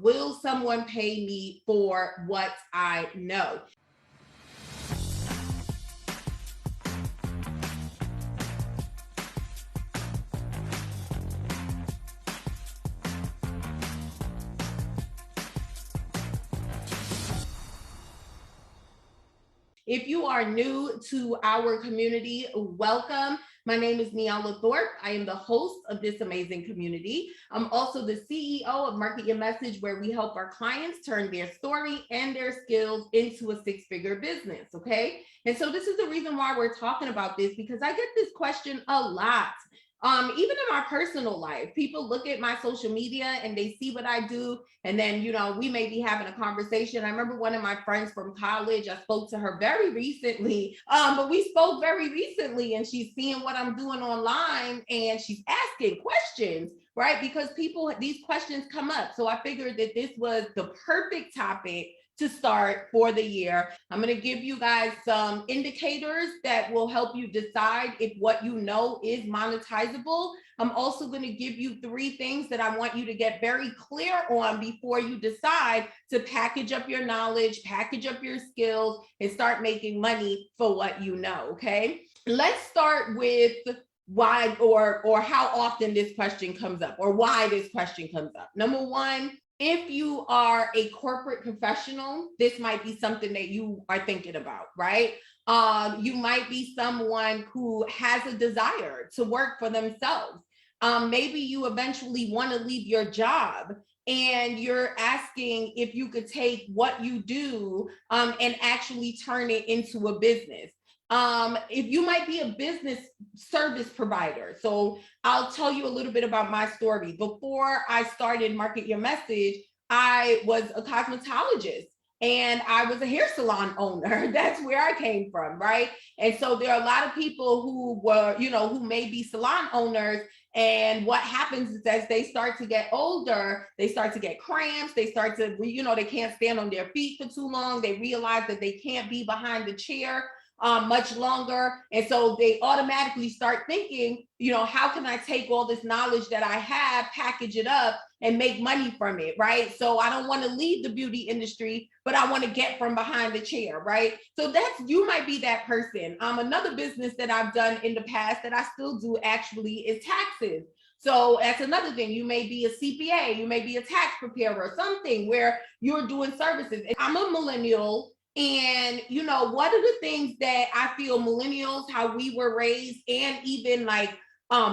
Will someone pay me for what I know? If you are new to our community, welcome. My name is Niala Thorpe. I am the host of this amazing community. I'm also the CEO of Market Your Message, where we help our clients turn their story and their skills into a six-figure business, okay? And so this is the reason why we're talking about this, because I get this question a lot. Even in my personal life, people look at my social media and they see what I do. And then, we may be having a conversation. I remember one of my friends from college, I spoke to her very recently, but we spoke very recently and she's seeing what I'm doing online and she's asking questions, right? Because these questions come up. So I figured that this was the perfect topic to start for the year. I'm going to give you guys some indicators that will help you decide if what you know is monetizable. I'm also going to give you 3 things that I want you to get very clear on before you decide to package up your knowledge, package up your skills, and start making money for what you know, okay? Let's start with why or how often this question comes up, or why this question comes up. Number 1, if you are a corporate professional, this might be something that you are thinking about, right? You might be someone who has a desire to work for themselves. Maybe you eventually want to leave your job and you're asking if you could take what you do and actually turn it into a business. If you might be a business service provider. So I'll tell you a little bit about my story. Before I started Market Your Message, I was a cosmetologist and I was a hair salon owner. That's where I came from, right? And so there are a lot of people who were, who may be salon owners. And what happens is as they start to get older, they start to get cramps. They start to, they can't stand on their feet for too long. They realize that they can't be behind the chair much longer. And so they automatically start thinking, how can I take all this knowledge that I have, package it up and make money from it, right? So I don't want to leave the beauty industry, but I want to get from behind the chair, right? So you might be that person. Another business that I've done in the past that I still do actually is taxes. So that's another thing. You may be a CPA, you may be a tax preparer, something where you're doing services. I'm a millennial. And, what are the things that I feel millennials, how we were raised, and even like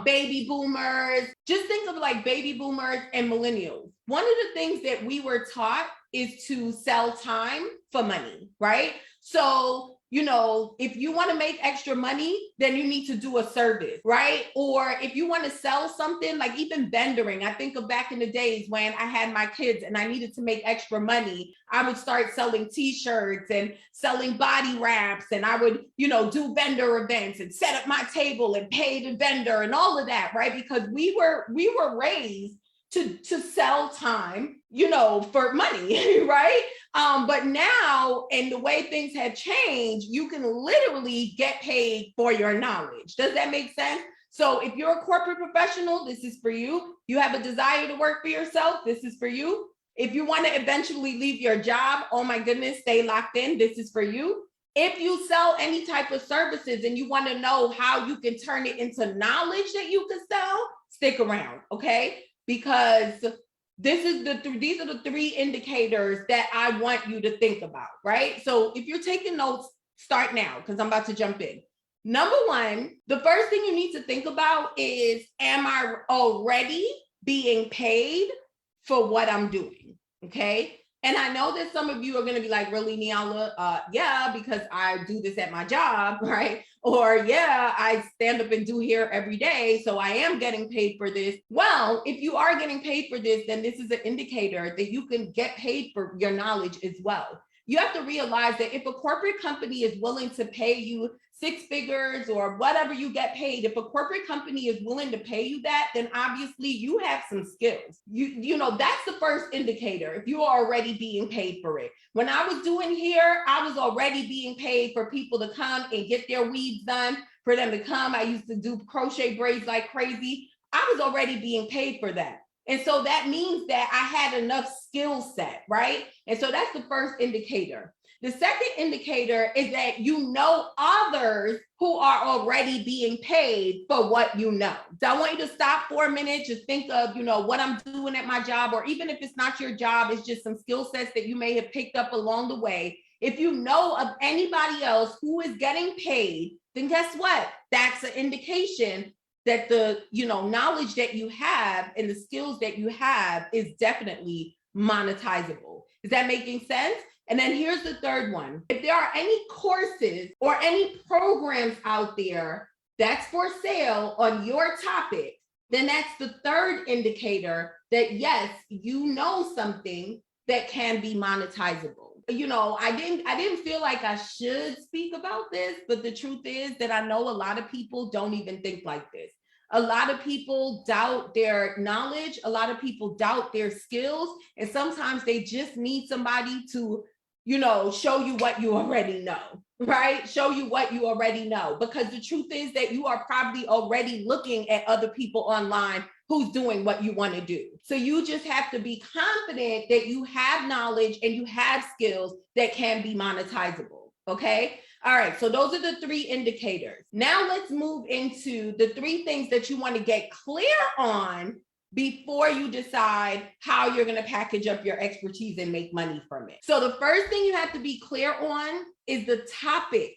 baby boomers, just think of like baby boomers and millennials. One of the things that we were taught is to sell time for money, right? So, if you want to make extra money, then you need to do a service, right? Or if you want to sell something, like even vendoring, I think of back in the days when I had my kids and I needed to make extra money, I would start selling t-shirts and selling body wraps, and I would, do vendor events and set up my table and pay the vendor and all of that, right? Because we were raised to sell time, for money, right? But now, and the way things have changed, you can literally get paid for your knowledge. Does that make sense? So if you're a corporate professional, this is for you. You have a desire to work for yourself, this is for you. If you want to eventually leave your job, oh my goodness, stay locked in, this is for you. If you sell any type of services and you want to know how you can turn it into knowledge that you can sell, stick around, okay? Because these are the 3 indicators that I want you to think about, right? So if you're taking notes, start now, because I'm about to jump in. Number 1, the first thing you need to think about is, am I already being paid for what I'm doing? Okay. And I know that some of you are going to be like, really, Niala? Yeah, because I do this at my job, right? Or yeah, I stand up and do hair every day, so I am getting paid for this. Well, if you are getting paid for this, then this is an indicator that you can get paid for your knowledge as well. You have to realize that if a corporate company is willing to pay you 6 figures or whatever you get paid, if a corporate company is willing to pay you that, then obviously you have some skills. That's the first indicator, if you are already being paid for it. When I was doing hair, I was already being paid for people to come and get their weaves done, for them to come. I used to do crochet braids like crazy. I was already being paid for that. And so that means that I had enough skill set, right? And so that's the first indicator. The second indicator is that you know others who are already being paid for what you know. So I want you to stop for a minute, just think of, what I'm doing at my job, or even if it's not your job, it's just some skill sets that you may have picked up along the way. If you know of anybody else who is getting paid, then guess what? That's an indication that the knowledge that you have and the skills that you have is definitely monetizable. Is that making sense? And then here's the third one. If there are any courses or any programs out there that's for sale on your topic, then that's the third indicator that yes, you know something that can be monetizable. I didn't feel like I should speak about this, but the truth is that I know a lot of people don't even think like this. A lot of people doubt their knowledge. A lot of people doubt their skills. And sometimes they just need somebody to, show you what you already know, right? Show you what you already know. Because the truth is that you are probably already looking at other people online who's doing what you want to do. So you just have to be confident that you have knowledge and you have skills that can be monetizable, okay? All right, so those are the three indicators. Now let's move into the three things that you want to get clear on before you decide how you're going to package up your expertise and make money from it. So the first thing you have to be clear on is the topic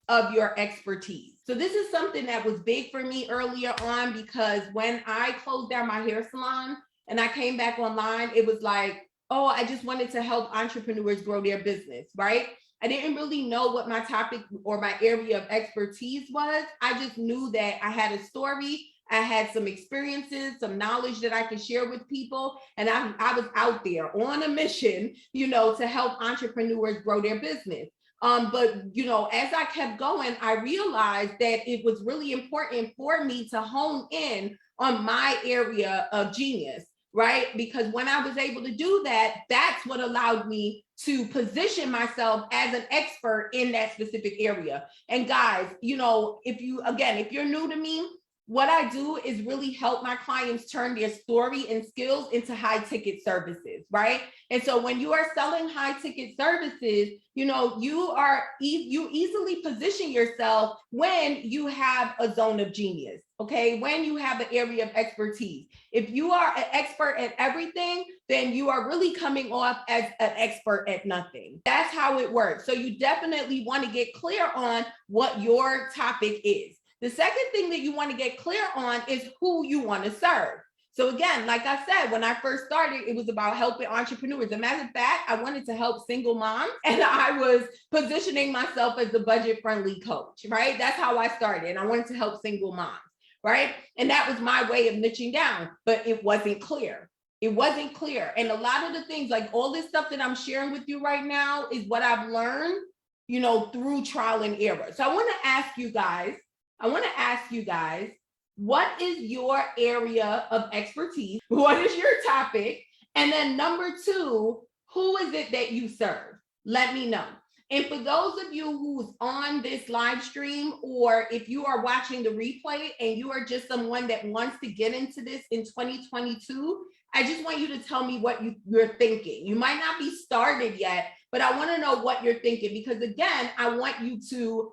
of your expertise. So this is something that was big for me earlier on, because when I closed down my hair salon and I came back online, it was like, oh, I just wanted to help entrepreneurs grow their business, right? I didn't really know what my topic or my area of expertise was. I just knew that I had a story, I had some experiences, some knowledge that I could share with people. And I was out there on a mission, to help entrepreneurs grow their business. But as I kept going, I realized that it was really important for me to hone in on my area of genius, right? Because when I was able to do that, that's what allowed me to position myself as an expert in that specific area. And guys, if you're new to me, what I do is really help my clients turn their story and skills into high ticket services, right? And so when you are selling high ticket services, you easily position yourself when you have a zone of genius, okay? When you have an area of expertise. If you are an expert at everything, then you are really coming off as an expert at nothing. That's how it works. So you definitely want to get clear on what your topic is. The second thing that you want to get clear on is who you want to serve. So again, like I said, when I first started, it was about helping entrepreneurs. As a matter of fact, I wanted to help single moms, and I was positioning myself as a budget-friendly coach, right? That's how I started. And I wanted to help single moms, right? And that was my way of niching down, but it wasn't clear. It wasn't clear. And a lot of the things, like all this stuff that I'm sharing with you right now, is what I've learned, through trial and error. So I want to ask you guys, what is your area of expertise? What is your topic? And then number two, who is it that you serve? Let me know. And for those of you who's on this live stream, or if you are watching the replay and you are just someone that wants to get into this in 2022, I just want you to tell me what you're thinking. You might not be started yet, but I want to know what you're thinking, because again, I want you to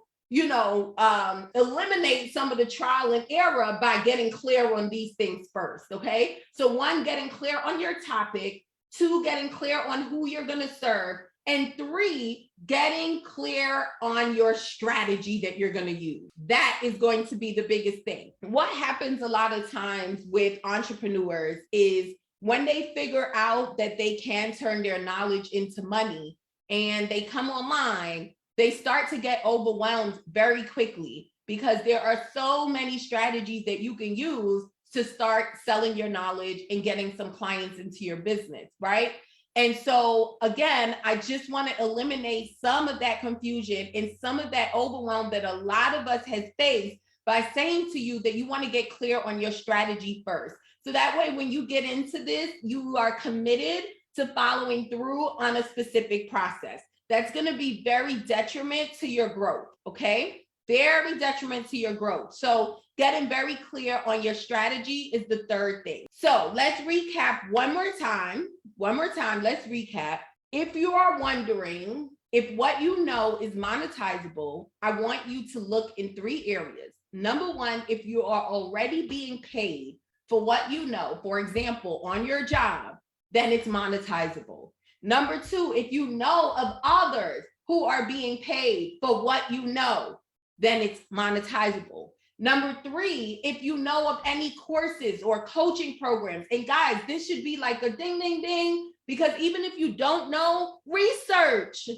eliminate some of the trial and error by getting clear on these things first, okay? So one, getting clear on your topic. Two, getting clear on who you're going to serve. And three, getting clear on your strategy that you're going to use. That is going to be the biggest thing. What happens a lot of times with entrepreneurs is when they figure out that they can turn their knowledge into money and they come online, they start to get overwhelmed very quickly, because there are so many strategies that you can use to start selling your knowledge and getting some clients into your business, right? And so again, I just want to eliminate some of that confusion and some of that overwhelm that a lot of us has faced by saying to you that you want to get clear on your strategy first. So that way, when you get into this, you are committed to following through on a specific process. That's going to be very detriment to your growth, okay? very detrimental to your growth. So getting very clear on your strategy is the third thing. So let's recap one more time. Let's recap. If you are wondering if what you know is monetizable, I want you to look in 3 areas. Number one, if you are already being paid for what you know, for example, on your job, then it's monetizable. Number 2, if you know of others who are being paid for what you know, then it's monetizable. Number 3, if you know of any courses or coaching programs, and guys, this should be like a ding, ding, ding, because even if you don't know, research.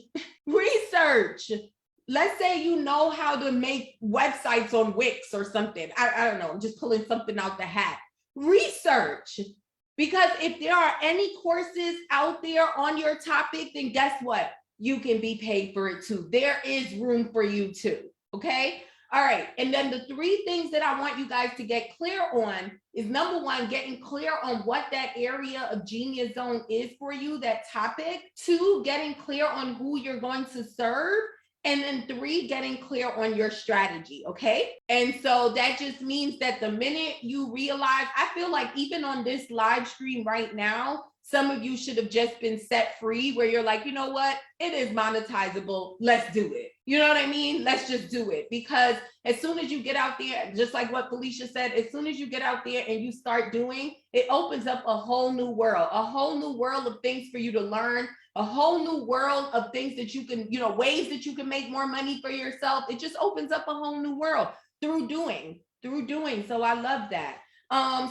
Let's say you know how to make websites on Wix or something. I don't know, I'm just pulling something out the hat. Research. Because if there are any courses out there on your topic, then guess what? You can be paid for it too. There is room for you too, okay? All right, and then the 3 things that I want you guys to get clear on is number 1, getting clear on what that area of genius zone is for you, that topic. 2, getting clear on who you're going to serve. And then 3, getting clear on your strategy, okay? And so that just means that the minute you realize, I feel like even on this live stream right now, some of you should have just been set free where you're like, you know what? It is monetizable. Let's do it. You know what I mean? Let's just do it. Because as soon as you get out there, just like what Felicia said, as soon as you get out there and you start doing, it opens up a whole new world of things for you to learn, a whole new world of things that you can, ways that you can make more money for yourself. It just opens up a whole new world through doing. So I love that.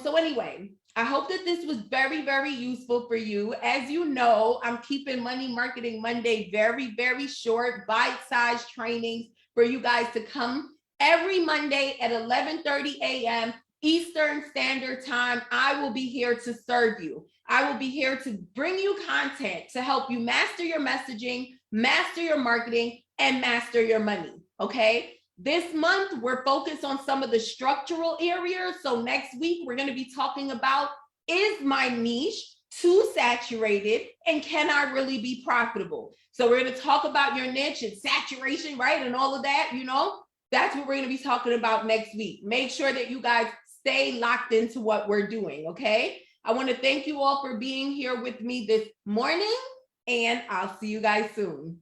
So anyway, I hope that this was very, very useful for you. As you know, I'm keeping Money Marketing Monday very, very short, bite-sized trainings for you guys to come every Monday at 11:30 a.m. Eastern Standard Time. I will be here to serve you. I will be here to bring you content to help you master your messaging, master your marketing, and master your money, okay? This month, we're focused on some of the structural areas. So next week, we're going to be talking about, is my niche too saturated and can I really be profitable? So we're going to talk about your niche and saturation, right? And all of that, that's what we're going to be talking about next week. Make sure that you guys stay locked into what we're doing, okay? I want to thank you all for being here with me this morning, and I'll see you guys soon.